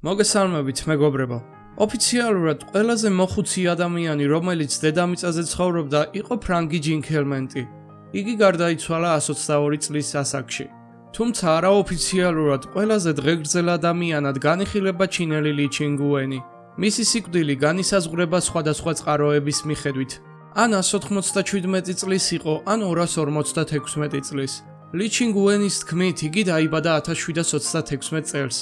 მოგესალმებით, მეგობრებო. ოფიციალურად ყველაზე მოხუცი ადამიანი, რომელიც დედამიწაზე ცხოვრობდა, იყო ფრანგი ჯინქელმენტი. იგი გარდაიცვალა 122 წლის ასაკში. თუმცა არაოფიციალურად ყველაზე დღეგრძელ ადამიანად განიხილება ჩინელი ალი ჩინგუენი. მისი სიკვდილი განისაზღვრება სხვადასხვა წყაროების მიხედვით. ან 197 წლის იყო, ან 256 წლის. ალი ჩინგუენის თქმით, იგი დაიბადა 1726 წელს.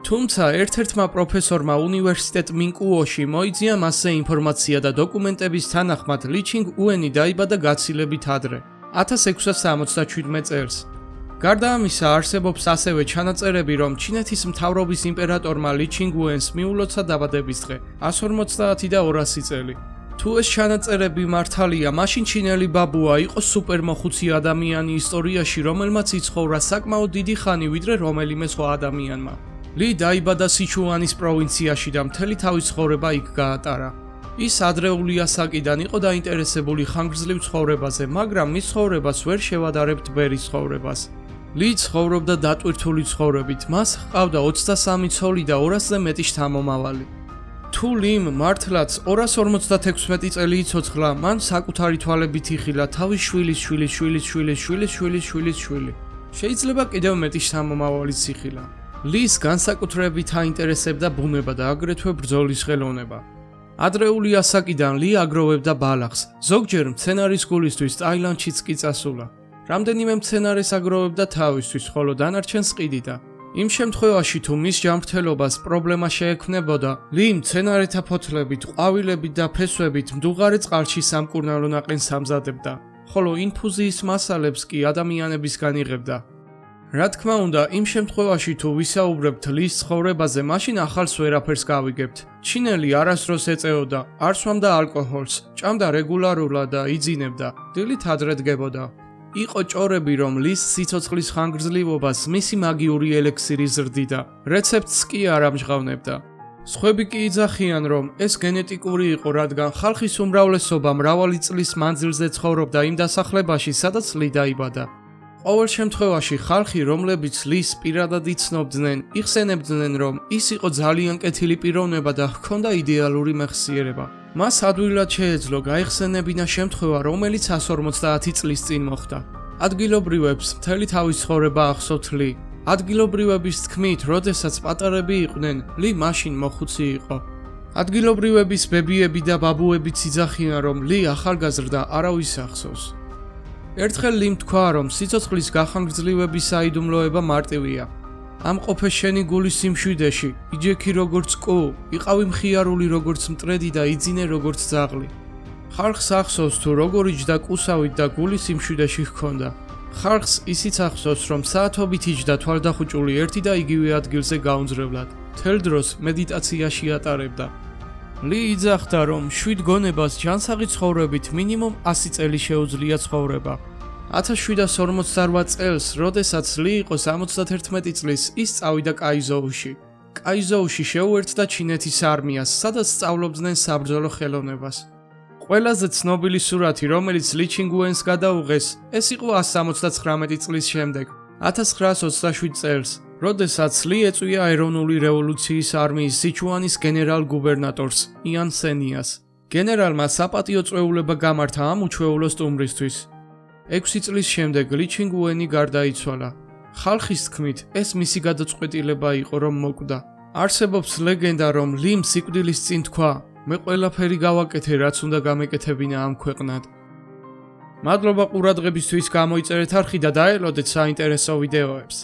თუმცა ერთ-ერთმა პროფესორმა უნივერსიტეტ მინკუოში მოიძია მასზე ინფორმაცია და დოკუმენტების თანახმად ალი ჩინგუენი დაიბადა გაცილებით ადრე, 1677 წელს. გარდა ამისა, არსებობს ასევე ჩანაწერები, რომ ჩინეთის მთავრობის იმპერატორმა ალი ჩინგუენს მიულოცა დაბადების დღე, 150 და 200 წელი. თუ ეს ჩანაწერები მართალია, მაშინ ჩინელი ბაბუა იყო სუპერმოხუცი ადამიანი ისტორიაში, რომელმაც იცხოვრა საკმაოდ დიდი ხანი, ვიდრე რომელიმე სხვა ადამიანმა. ალი დაიბადა სიჩუანის პროვინციაში და მთელი თავის ცხოვრება იქ გაატარა. ის ადრეული ასაკიდან იყო დაინტერესებული ხანგრძლივ ცხოვრებაზე, მაგრამ მის ცხოვრებას ვერ შევადარებთ ბერის ცხოვრებას. ალი ცხოვრობდა დატვირთული ცხოვრებით, მას ჰყავდა 23 ცოლი და 200-ზე მეტი შთამომავალი. თუ ლიმ მართლაც 256 წელი იცოცხლა, მან საკუთარი თვალებით იხილა თავის შვილის შვილი. შეიძლება კიდევ მეტი შთამომავალიც იხილა. ლის განსაკუთრებით აინტერესებდა ბუნება და აგრეთვე ბრძოლის ხელოვნება. ადრეული ასაკიდან ალი აგროვებდა ბალახს, ზოგჯერ მცენარის გულისთვის ტაილანდშიც კი წასულა. რამდენიმე მცენარეს აგროვებდა თავისთვის, ხოლო დანარჩენს ყიდიდა. იმ შემთხვევაში, თუ მის ჯანმრთელობას პრობლემა შეექმნებოდა, ალი მცენარეთა ფოთლებით, ყვავილებით და ფესვებით მდუღარე წყალში სამკურნალო ნაყენს ამზადებდა, ხოლო ინფუზიის მასალებს კი ადამიანებისგან იღებდა. რა თქმა უნდა, იმ შემთხვევაში თუ ვისაუბრებთ ლის ცხოვრებაზე, მაშინ ახალს ვერაფერს გავიგებთ. ჩინელი არასდროს ეწეოდა, არ სვამდა ალკოჰოლს, ჭამდა რეგულარულად და იძინებდა, დილით ადრე დგებოდა. იყო ჭორები, რომ ლის სიცოცხლის ხანგრძლივობას მისი მაგიური ელექსირი ზრდიდა, რეცეპტს კი არ ამჟღავნებდა. სხვები კი იძახიან, რომ ეს გენეტიკური იყო, რადგან ხალხის უმრავლესობა მრავალი წლის მანძილზე ცხოვრობდა იმ დასახლებაში, სადაც ალი დაიბადა. ყოველ შემთხვევაში, ხალხი, რომლებიც ლის პირადად იცნობდნენ, იხსენებდნენ, რომ ის იყო ძალიან კეთილი პიროვნება და ჰქონდა იდეალური მეხსიერება. მას ადვილად შეეძლო გაიხსენებინა შემთხვევა, რომელიც 150 წლის წინ მოხდა. ადგილობრივებს მთელი თავის ცხოვრება ახსოვთ ალი. ადგილობრივების თქმით, როდესაც პატარები იყვნენ, ალი მაშინ მოხუცი იყო. ადგილობრივების ბებიები და ბაბუებიც იძახიან, რომ ალი ახალგაზრდა არავის ახსოვს. ერთხელ ლიმ თქვა, რომ სიცოცხლის გახანგრძლივების საიდუმლოება მარტივია. ამ ყოფე შენი გულის სიმშვიდეში, იჯექი როგორც კუ, იყავი მხიარული როგორც მტრედი და იძინე როგორც ძაღლი. ხალხს ახსოვს, თუ როგორ იჯდა კუსავით და გულის სიმშვიდეში ჰქონდა. ხალხს ისიც ახსოვს, რომ საათობით იჯდა თვალდახუჭული ერთი და იგივე ადგილზე გაუნձრებლად. მთელ დროს მედიტაციაში ატარებდა. ალი იძახდა, რომ შვიდ გონებას ჯანსაღი ცხოვრებით მინიმუმ 100 წელი შეუძლია ცხოვრება. 1748 წელს, როდესაც ალი იყო 71 წლის, ის წავიდა კაიზოუში. კაიზოუში შეუერთდა ჩინეთის არმიას, სადაც სწავლობდნენ საბრძოლო ხელოვნებას. ყველაზე ცნობილი სურათი, რომელიც ალი ჩინგუენს გადაუღეს, ეს იყო 179 წლის შემდეგ, 1927 წელს, როდესაც ალი ეწვია ეროვნული რევოლუციის არმიის სიჩუანის გენერალ-გუბერნატორს, იან სენიას. გენერალმა საპატიო წვეულება გამართა ამ უჩვეულო სტუმრისთვის. 6 წლის შემდეგ ალი ჩინგუენი გარდაიცვალა. ხალხის თქმით, ეს მისი გადაწყვეტილება იყო, რომ მოკვდა. არსებობს ლეგენდა, რომ ლიმ სიკვდილის წინ თქვა, მე ყველაფერი გავაკეთე, რაც უნდა გამეკეთებინა ამ ქვეყნად. მადლობა ყურადღებისთვის, გამოიწერეთ არხი და დაელოდეთ საინტერესო ვიდეოებს.